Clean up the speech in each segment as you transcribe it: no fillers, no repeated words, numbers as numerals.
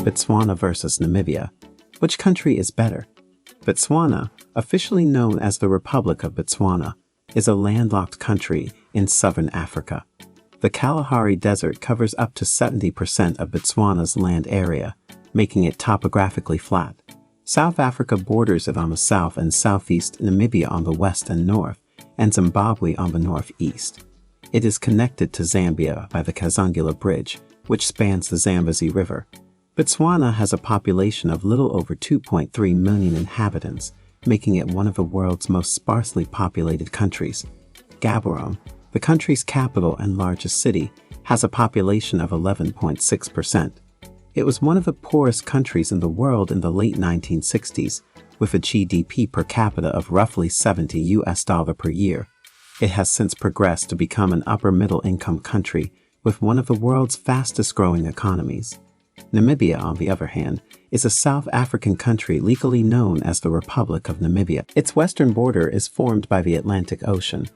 Botswana versus Namibia. Which country is better? Botswana, officially known as the Republic of Botswana, is a landlocked country in southern Africa. The Kalahari Desert covers up to 70% of Botswana's land area, making it topographically flat. South Africa borders it on the south and southeast, Namibia on the west and north, and Zimbabwe on the northeast. It is connected to Zambia by the Kazungula Bridge, which spans the Zambezi River. Botswana has a population of little over 2.3 million inhabitants, making it one of the world's most sparsely populated countries. Gaborone, the country's capital and largest city, has a population of 11.6%. It was one of the poorest countries in the world in the late 1960s, with a GDP per capita of roughly $70 per year. It has since progressed to become an upper-middle-income country with one of the world's fastest-growing economies. Namibia, on the other hand, is a South African country legally known as the Republic of Namibia. Its western border is formed by the Atlantic Ocean.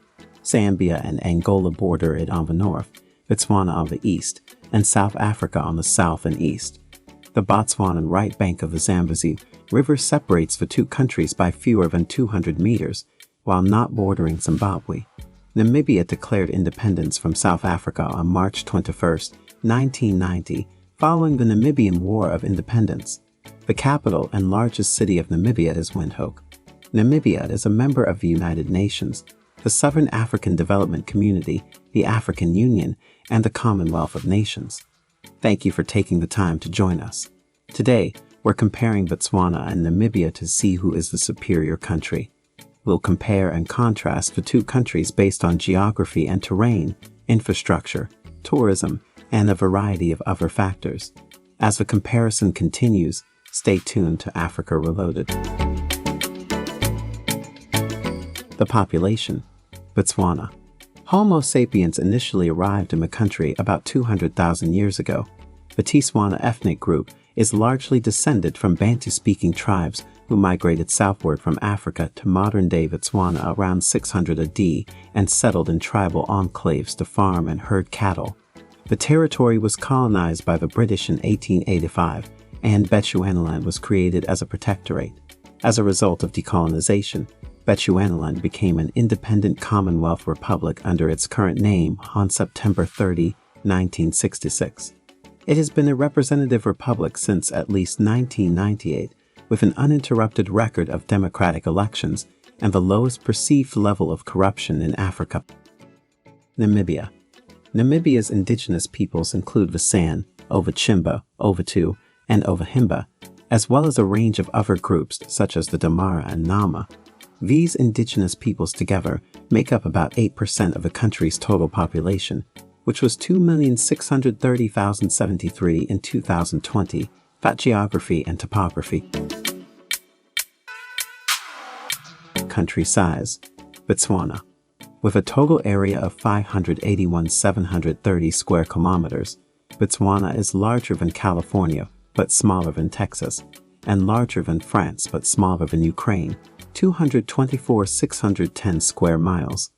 Zambia and Angola border it on the north, Botswana on the east, and South Africa on the south and east. The Botswanan right bank of the Zambezi River separates the two countries by fewer than 200 meters, while not bordering Zimbabwe. Namibia declared independence from South Africa on March 21, 1990, following the Namibian War of Independence. The capital and largest city of Namibia is Windhoek. Namibia is a member of the United Nations, the Southern African Development Community, the African Union, and the Commonwealth of Nations. Thank you for taking the time to join us. Today, we're comparing Botswana and Namibia to see who is the superior country. We'll compare and contrast the two countries based on geography and terrain, infrastructure, tourism, and a variety of other factors. As the comparison continues, stay tuned to Africa Reloaded. The population. Botswana. Homo sapiens initially arrived in the country about 200,000 years ago. The Tswana ethnic group is largely descended from Bantu-speaking tribes who migrated southward from Africa to modern-day Botswana around 600 AD and settled in tribal enclaves to farm and herd cattle. The territory was colonized by the British in 1885, and Bechuanaland was created as a protectorate. As a result of decolonization, Bechuanaland became an independent Commonwealth Republic under its current name on September 30, 1966. It has been a representative republic since at least 1998, with an uninterrupted record of democratic elections and the lowest perceived level of corruption in Africa. Namibia. Namibia's indigenous peoples include the San, Ovachimba, Ovatu, and Ovahimba, as well as a range of other groups such as the Damara and Nama. These indigenous peoples together make up about 8% of the country's total population, which was 2,630,073 in 2020. That geography and topography. Country size. Botswana. With a total area of 581,730 square kilometers, Botswana is larger than California but smaller than Texas, and larger than France but smaller than Ukraine, 224,610 square miles.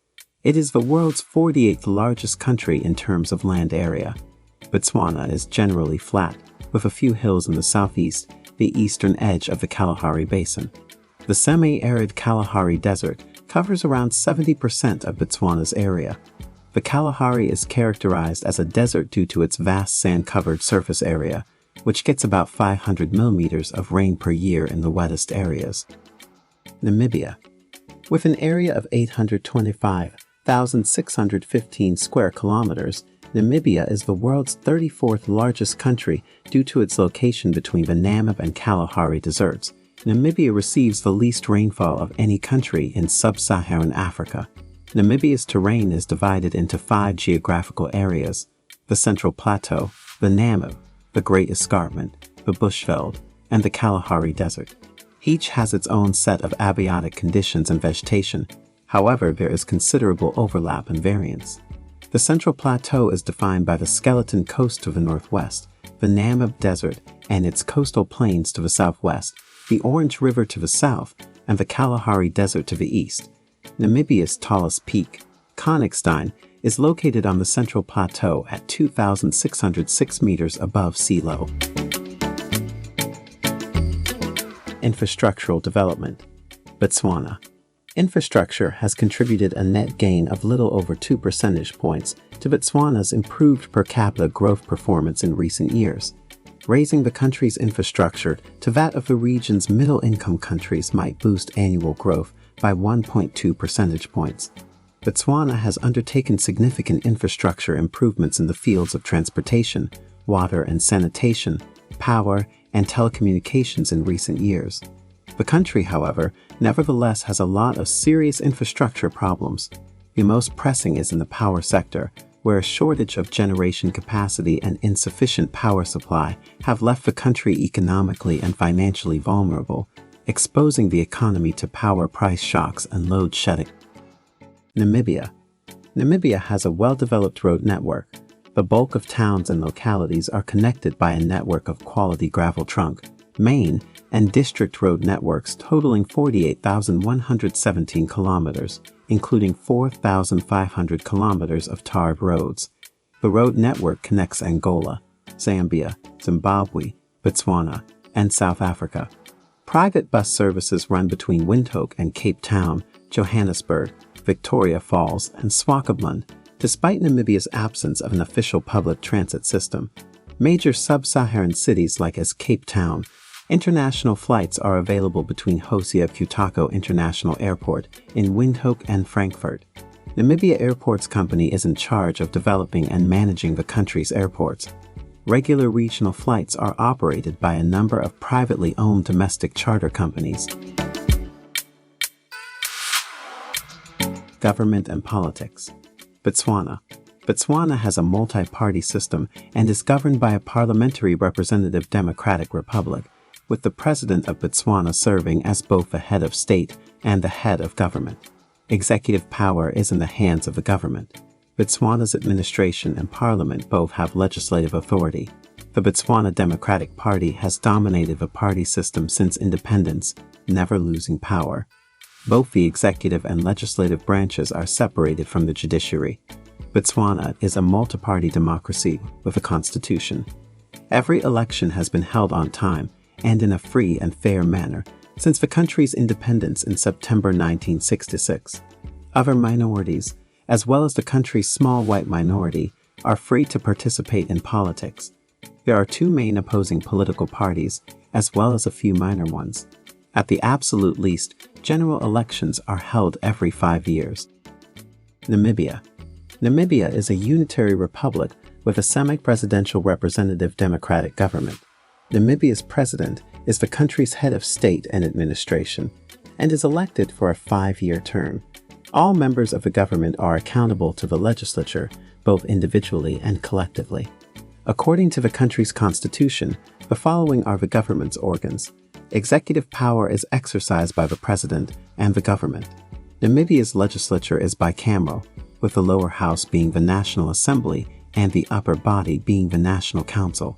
It is the world's 48th largest country in terms of land area. Botswana is generally flat, with a few hills in the southeast, the eastern edge of the Kalahari Basin. The semi-arid Kalahari Desert covers around 70% of Botswana's area. The Kalahari is characterized as a desert due to its vast sand-covered surface area, which gets about 500 millimeters of rain per year in the wettest areas. Namibia. With an area of 825,615 square kilometers, Namibia is the world's 34th largest country due to its location between the Namib and Kalahari deserts. Namibia receives the least rainfall of any country in sub-Saharan Africa. Namibia's terrain is divided into 5 geographical areas: the Central Plateau, the Namib, the Great Escarpment, the Bushveld, and the Kalahari Desert. Each has its own set of abiotic conditions and vegetation. However, there is considerable overlap and variance. The Central Plateau is defined by the Skeleton Coast to the northwest, the Namib Desert and its coastal plains to the southwest, the Orange River to the south, and the Kalahari Desert to the east. Namibia's tallest peak, Konigstein, is located on the Central Plateau at 2,606 meters above sea level. Infrastructural development. Botswana. Infrastructure has contributed a net gain of little over 2 percentage points to Botswana's improved per capita growth performance in recent years. Raising the country's infrastructure to that of the region's middle-income countries might boost annual growth by 1.2 percentage points. Botswana has undertaken significant infrastructure improvements in the fields of transportation, water and sanitation, power, and telecommunications in recent years. The country, however, nevertheless has a lot of serious infrastructure problems. The most pressing is in the power sector, where a shortage of generation capacity and insufficient power supply have left the country economically and financially vulnerable, exposing the economy to power price shocks and load shedding. Namibia. Namibia has a well-developed road network. The bulk of towns and localities are connected by a network of quality gravel trunk, main, and district road networks totaling 48,117 kilometers, including 4,500 kilometers of tarred roads. The road network connects Angola, Zambia, Zimbabwe, Botswana, and South Africa. Private bus services run between Windhoek and Cape Town, Johannesburg, Victoria Falls, and Swakopmund, despite Namibia's absence of an official public transit system. Major sub-Saharan cities like as Cape Town, international flights are available between Hosea Kutako International Airport in Windhoek and Frankfurt. Namibia Airports Company is in charge of developing and managing the country's airports. Regular regional flights are operated by a number of privately owned domestic charter companies. Government and politics. Botswana. Botswana has a multi-party system and is governed by a parliamentary representative democratic republic, with the president of Botswana serving as both the head of state and the head of government. Executive power is in the hands of the government. Botswana's administration and parliament both have legislative authority. The Botswana Democratic Party has dominated the party system since independence, never losing power. Both the executive and legislative branches are separated from the judiciary. Botswana is a multi-party democracy with a constitution. Every election has been held on time and in a free and fair manner since the country's independence in September 1966. Other minorities, as well as the country's small white minority, are free to participate in politics. There are two main opposing political parties, as well as a few minor ones. At the absolute least, general elections are held every 5 years. Namibia. Namibia is a unitary republic with a semi-presidential representative democratic government. Namibia's president is the country's head of state and administration and is elected for a 5-year term. All members of the government are accountable to the legislature, both individually and collectively. According to the country's constitution, the following are the government's organs. Executive power is exercised by the president and the government. Namibia's legislature is bicameral, with the lower house being the National Assembly and the upper body being the National Council.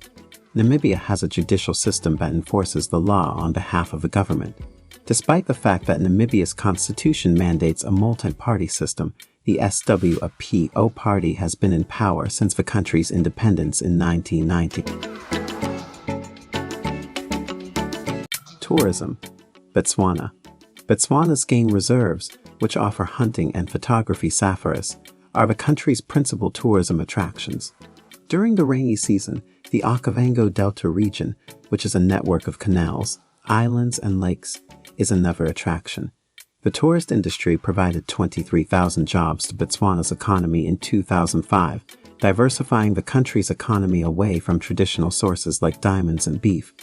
Namibia has a judicial system that enforces the law on behalf of the government. Despite the fact that Namibia's constitution mandates a multi-party system, the SWAPO party has been in power since the country's independence in 1990. Tourism. Botswana. Botswana's game reserves, which offer hunting and photography safaris, are the country's principal tourism attractions. During the rainy season, the Okavango Delta region, which is a network of canals, islands, and lakes, is another attraction. The tourist industry provided 23,000 jobs to Botswana's economy in 2005, diversifying the country's economy away from traditional sources like diamonds and beef.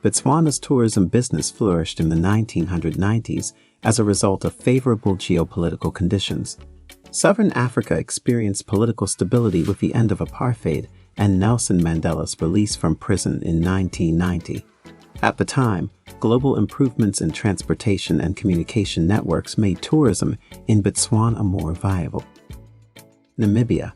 Botswana's tourism business flourished in the 1990s as a result of favorable geopolitical conditions. Southern Africa experienced political stability with the end of apartheid and Nelson Mandela's release from prison in 1990. At the time, global improvements in transportation and communication networks made tourism in Botswana more viable. Namibia.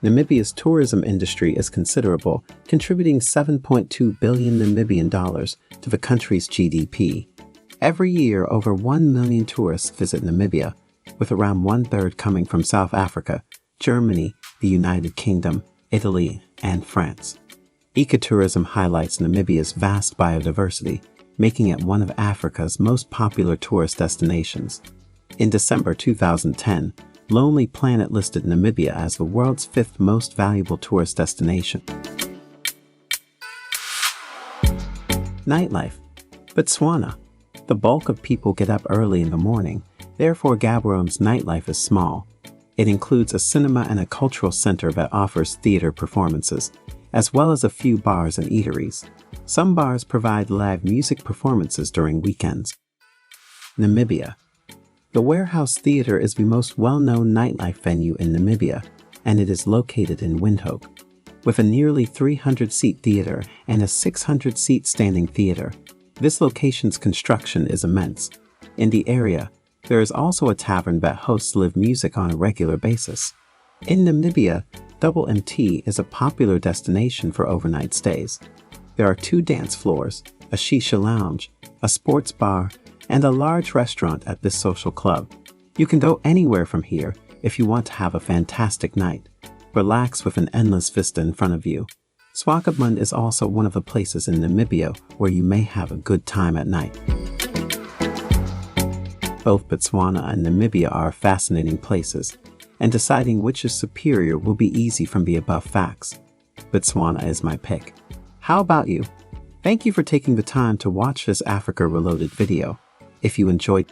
Namibia's tourism industry is considerable, contributing 7.2 billion Namibian dollars to the country's GDP. Every year, over 1 million tourists visit Namibia, with around one-third coming from South Africa, Germany, the United Kingdom, Italy, and France. Ecotourism highlights Namibia's vast biodiversity, making it one of Africa's most popular tourist destinations. In December 2010, Lonely Planet listed Namibia as the world's fifth most valuable tourist destination. Nightlife. Botswana. The bulk of people get up early in the morning, therefore Gaborone's nightlife is small. It includes a cinema and a cultural center that offers theater performances, as well as a few bars and eateries. Some bars provide live music performances during weekends. Namibia. The Warehouse Theatre is the most well-known nightlife venue in Namibia, and it is located in Windhoek. With a nearly 300-seat theater and a 600-seat standing theater, this location's construction is immense. In the area, there is also a tavern that hosts live music on a regular basis. In Namibia, Double MT is a popular destination for overnight stays. There are 2 dance floors, a shisha lounge, a sports bar, and a large restaurant at this social club. You can go anywhere from here if you want to have a fantastic night. Relax with an endless vista in front of you. Swakopmund is also one of the places in Namibia where you may have a good time at night. Both Botswana and Namibia are fascinating places, and deciding which is superior will be easy from the above facts. Botswana is my pick. How about you? Thank you for taking the time to watch this Africa Reloaded video. If you enjoyed